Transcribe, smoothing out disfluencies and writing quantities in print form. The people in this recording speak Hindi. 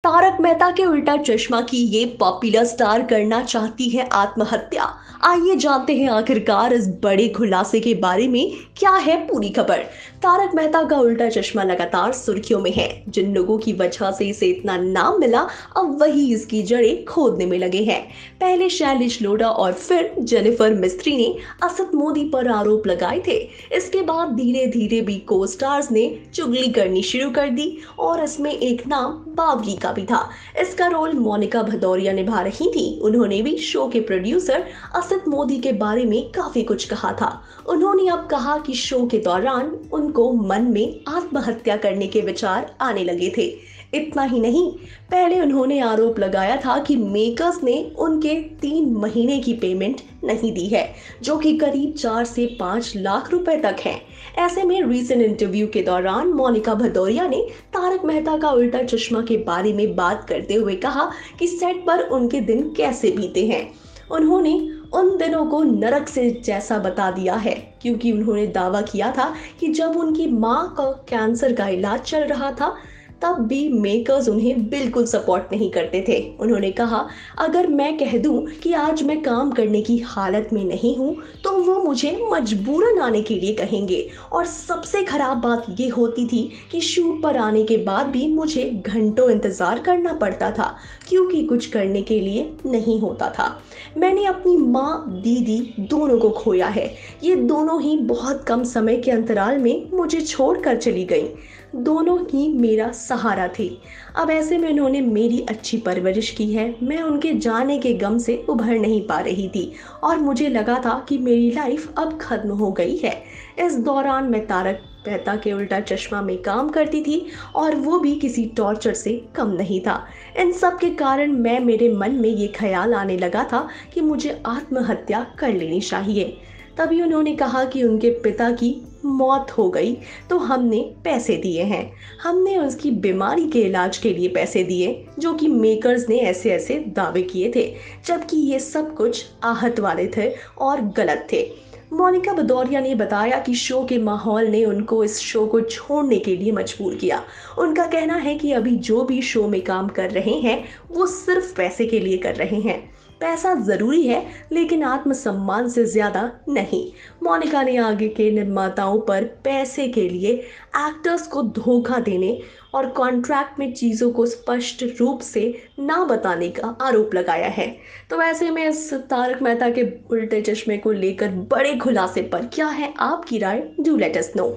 तारक मेहता के उल्टा चश्मा की ये पॉपुलर स्टार करना चाहती है आत्महत्या। आइए जानते हैं आखिरकार इस बड़े खुलासे के बारे में क्या है पूरी खबर। तारक मेहता का उल्टा चश्मा लगातार सुर्खियों में है। जिन लोगों की वजह से इसे इतना नाम मिला, अब वही इसकी जड़ें खोदने में लगे हैं। पहले शैलेश लोढ़ा और फिर जेनिफर मिस्त्री ने असद मोदी पर आरोप लगाए थे। इसके बाद धीरे धीरे भी को स्टार्स ने चुगली करनी शुरू कर दी और इसमें एक नाम बावली का भी था। इसका रोल मोनिका भदौरिया निभा रही थी। उन्होंने भी शो के प्रोड्यूसर असद मोदी के बारे में काफी कुछ कहा था। उन्होंने अब कहा कि शो के दौरान उनको मन में आत्महत्या करने के विचार आने लगे थे। इतना ही नहीं, पहले उन्होंने आरोप लगाया था कि मेकर्स ने उनके 3 महीने की पेमेंट नहीं दी है, जो कि करीब 4 से 5 लाख रुपए तक है। ऐसे में रीसेंट इंटरव्यू के दौरान मोनिका भदौरिया ने तारक मेहता का उल्टा चश्मा के बारे में बात करते हुए कहा कि सेट पर उनके दिन कैसे बीते हैं। उन्होंने उन दिनों को नरक से जैसा बता दिया है, क्योंकि उन्होंने दावा किया था कि जब उनकी मां का कैंसर का इलाज चल रहा था, तब भी मेकर्स उन्हें बिल्कुल सपोर्ट नहीं करते थे। उन्होंने कहा, अगर मैं कह दूं कि आज मैं काम करने की हालत में नहीं हूं, तो वो मुझे मजबूरन आने के लिए कहेंगे। और सबसे खराब बात ये होती थी कि शूट पर आने के बाद भी मुझे घंटों इंतजार करना पड़ता था, क्योंकि कुछ करने के लिए नहीं होता था। मैंने अपनी माँ दीदी दोनों को खोया है। ये दोनों ही बहुत कम समय के अंतराल में मुझे छोड़कर चली गईं। दोनों ही मेरा सहारा थी। अब ऐसे में उन्होंने मेरी अच्छी परवरिश की है। मैं उनके जाने के गम से उभर नहीं पा रही थी और मुझे लगा था कि मेरी लाइफ अब खत्म हो गई है। इस दौरान मैं तारक मेहता के उल्टा चश्मा में काम करती थी और वो भी किसी टॉर्चर से कम नहीं था। इन सब के कारण मेरे मन में ये ख्याल आने लगा था कि मुझे आत्महत्या कर लेनी चाहिए। तभी उन्होंने कहा कि उनके पिता की मौत हो गई तो हमने पैसे दिए हैं। हमने उसकी बीमारी के इलाज के लिए पैसे दिए, जो कि मेकर्स ने ऐसे ऐसे दावे किए थे, जबकि ये सब कुछ आहत वाले थे और गलत थे। मोनिका भदौरिया ने बताया कि शो के माहौल ने उनको इस शो को छोड़ने के लिए मजबूर किया। उनका कहना है कि अभी जो भी शो में काम कर रहे हैं, वो सिर्फ पैसे के लिए कर रहे हैं। पैसा जरूरी है, लेकिन आत्मसम्मान से ज्यादा नहीं। मोनिका ने आगे के निर्माताओं पर पैसे के लिए एक्टर्स को धोखा देने और कॉन्ट्रैक्ट में चीजों को स्पष्ट रूप से ना बताने का आरोप लगाया है। तो ऐसे में इस तारक मेहता के उल्टे चश्मे को लेकर बड़े खुलासे पर क्या है आपकी राय? Do let us no.